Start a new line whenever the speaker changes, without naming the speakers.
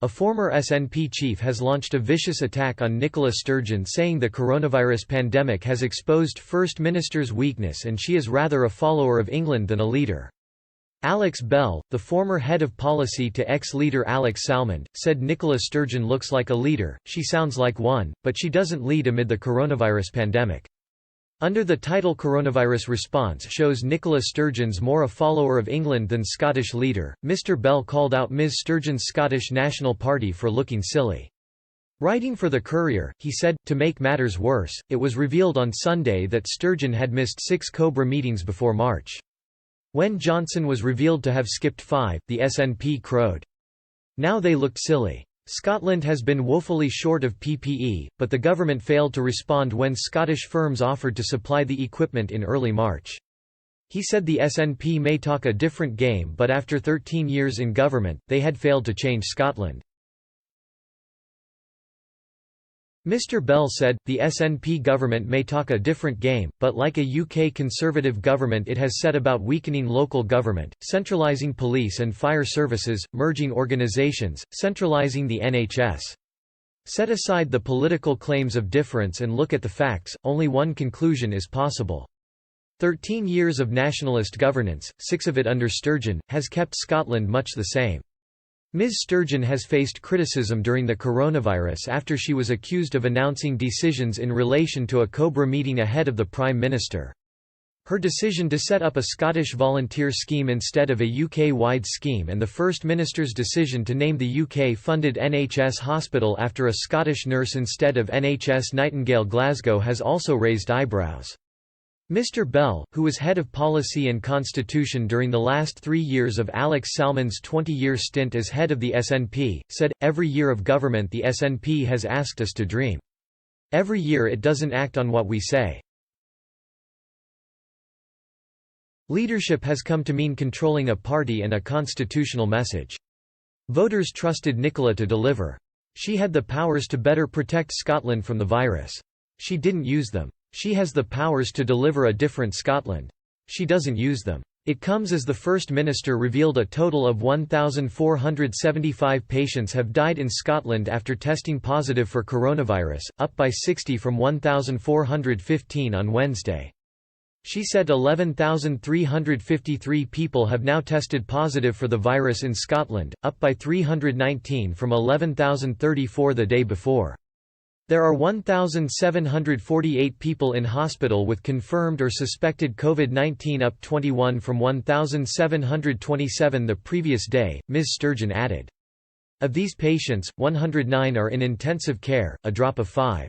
A former SNP chief has launched a vicious attack on Nicola Sturgeon, saying the coronavirus pandemic has exposed First Minister's weakness and she is rather a follower of England than a leader. Alex Bell, the former head of policy to ex-leader Alex Salmond, said Nicola Sturgeon looks like a leader, she sounds like one, but she doesn't lead amid the coronavirus pandemic. Under the title Coronavirus Response shows Nicola Sturgeon's more a follower of England than Scottish leader. Mr Bell called out Ms Sturgeon's Scottish National Party for looking silly. Writing for the Courier, he said, to make matters worse, it was revealed on Sunday that Sturgeon had missed 6 Cobra meetings before March. When Johnson was revealed to have skipped 5, the SNP crowed. Now they looked silly. Scotland has been woefully short of PPE, but the government failed to respond when Scottish firms offered to supply the equipment in early March. He said the SNP may talk a different game, but after 13 years in government, they had failed to change Scotland. Mr Bell said, the SNP government may talk a different game, but like a UK Conservative government it has set about weakening local government, centralising police and fire services, merging organisations, centralising the NHS. Set aside the political claims of difference and look at the facts, only one conclusion is possible. 13 years of nationalist governance, 6 of it under Sturgeon, has kept Scotland much the same. Ms Sturgeon has faced criticism during the coronavirus after she was accused of announcing decisions in relation to a Cobra meeting ahead of the Prime Minister. Her decision to set up a Scottish volunteer scheme instead of a UK-wide scheme and the First Minister's decision to name the UK-funded NHS hospital after a Scottish nurse instead of NHS Nightingale Glasgow has also raised eyebrows. Mr Bell, who was head of policy and constitution during the last 3 years of Alex Salmond's 20-year stint as head of the SNP, said, every year of government the SNP has asked us to dream. Every year it doesn't act on what we say. Leadership has come to mean controlling a party and a constitutional message. Voters trusted Nicola to deliver. She had the powers to better protect Scotland from the virus. She didn't use them. She has the powers to deliver a different Scotland. She doesn't use them. It comes as the First Minister revealed a total of 1,475 patients have died in Scotland after testing positive for coronavirus, up by 60 from 1,415 on Wednesday. She said 11,353 people have now tested positive for the virus in Scotland, up by 319 from 11,034 the day before. There are 1,748 people in hospital with confirmed or suspected COVID-19, up 21 from 1,727 the previous day, Ms Sturgeon added. Of these patients, 109 are in intensive care, a drop of 5.